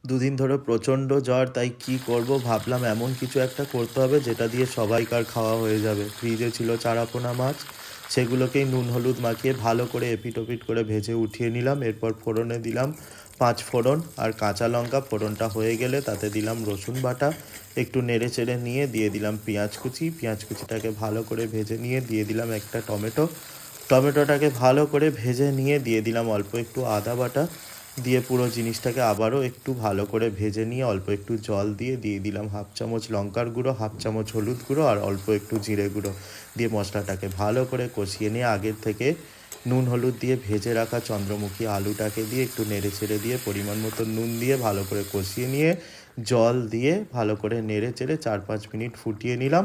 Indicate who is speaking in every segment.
Speaker 1: দুদিন ধরে প্রচণ্ড জ্বর, তাই কি করব ভাবলাম এমন কিছু একটা করতে হবে যেটা দিয়ে সবাইকার খাওয়া হয়ে যাবে। ফ্রিজে ছিল চারাপোনা মাছ, সেগুলোকেই নুন হলুদ মাখিয়ে ভালো করে এপিট ওপিট করে ভেজে উঠিয়ে নিলাম। এরপর ফোড়নে দিলাম 5 ফোড়ন আর কাঁচা লঙ্কা। ফোড়নটা হয়ে গেলে তাতে দিলাম রসুন বাটা, একটু নেড়ে চেড়ে নিয়ে দিয়ে দিলাম পেঁয়াজ কুচি। পেঁয়াজ কুচিটাকে ভালো করে ভেজে নিয়ে দিয়ে দিলাম একটা টমেটো। টমেটোটাকে ভালো করে ভেজে নিয়ে দিয়ে দিলাম অল্প একটু আদা বাটা, দিয়ে পুরো জিনিসটাকে আবারও একটু ভালো করে ভেজে নিয়ে অল্প একটু জল দিয়ে দিয়ে দিলাম 1/2 চামচ লঙ্কার গুঁড়ো, 1/2 চামচ হলুদ গুঁড়ো আর অল্প একটু জিরে গুঁড়ো। দিয়ে মশলাটাকে ভালো করে কষিয়ে নিয়ে আগের থেকে নুন হলুদ দিয়ে ভেজে রাখা চন্দ্রমুখী আলুটাকে দিয়ে একটু নেড়ে চেড়ে দিয়ে পরিমাণ মতো নুন দিয়ে ভালো করে কষিয়ে নিয়ে জল দিয়ে ভালো করে নেড়ে চেড়ে 4-5 মিনিট ফুটিয়ে নিলাম।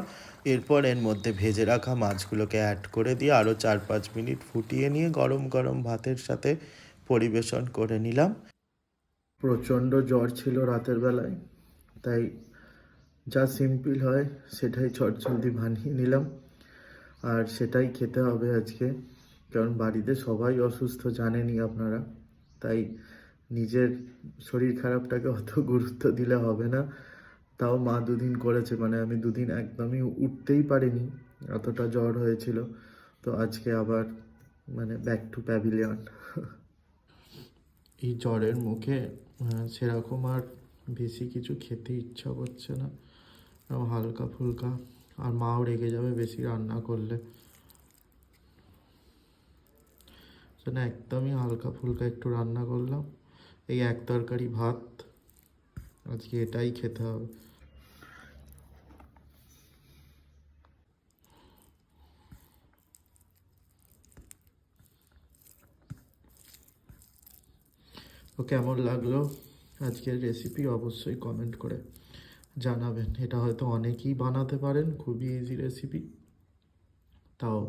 Speaker 1: এরপর এর মধ্যে ভেজে রাখা মাছগুলোকে অ্যাড করে দিয়ে আরও 4-5 মিনিট ফুটিয়ে নিয়ে গরম গরম ভাতের সাথে পরিবেশন করে নিলাম। প্রচণ্ড জ্বর ছিল রাতের বেলায়, তাই যা সিম্পল হয় সেটাই চটজলদি বানিয়ে নিলাম, আর সেটাই খেতে হবে আজকে। কারণ বাড়িতে সবাই অসুস্থ, জানেনই আপনারা। তাই নিজের শরীর খারাপটাকে অত গুরুত্ব দিলে হবে না। তাও মা দুদিন করেছে, মানে আমি দুদিন একদমই উঠতেই পারিনি, এতটা জ্বর হয়েছিল। তো আজকে আবার মানে ব্যাক টু প্যাভিলিয়ন। এই জ্বরের মুখে সেরকম আর বেশি কিছু খেতে ইচ্ছা করছে না, হালকা ফুলকা। আর মাও রেগে যাবে বেশি রান্না করলে, সেটা একদমই হালকা ফুলকা একটু রান্না করলাম। এই এক তরকারি ভাত, আজকে এটাই খেতে হবে। তো কেমন লাগলো আজকের রেসিপি অবশ্যই কমেন্ট করে জানাবেন। এটা হয়তো অনেকেই বানাতে পারেন, খুবই ইজি রেসিপি, তাও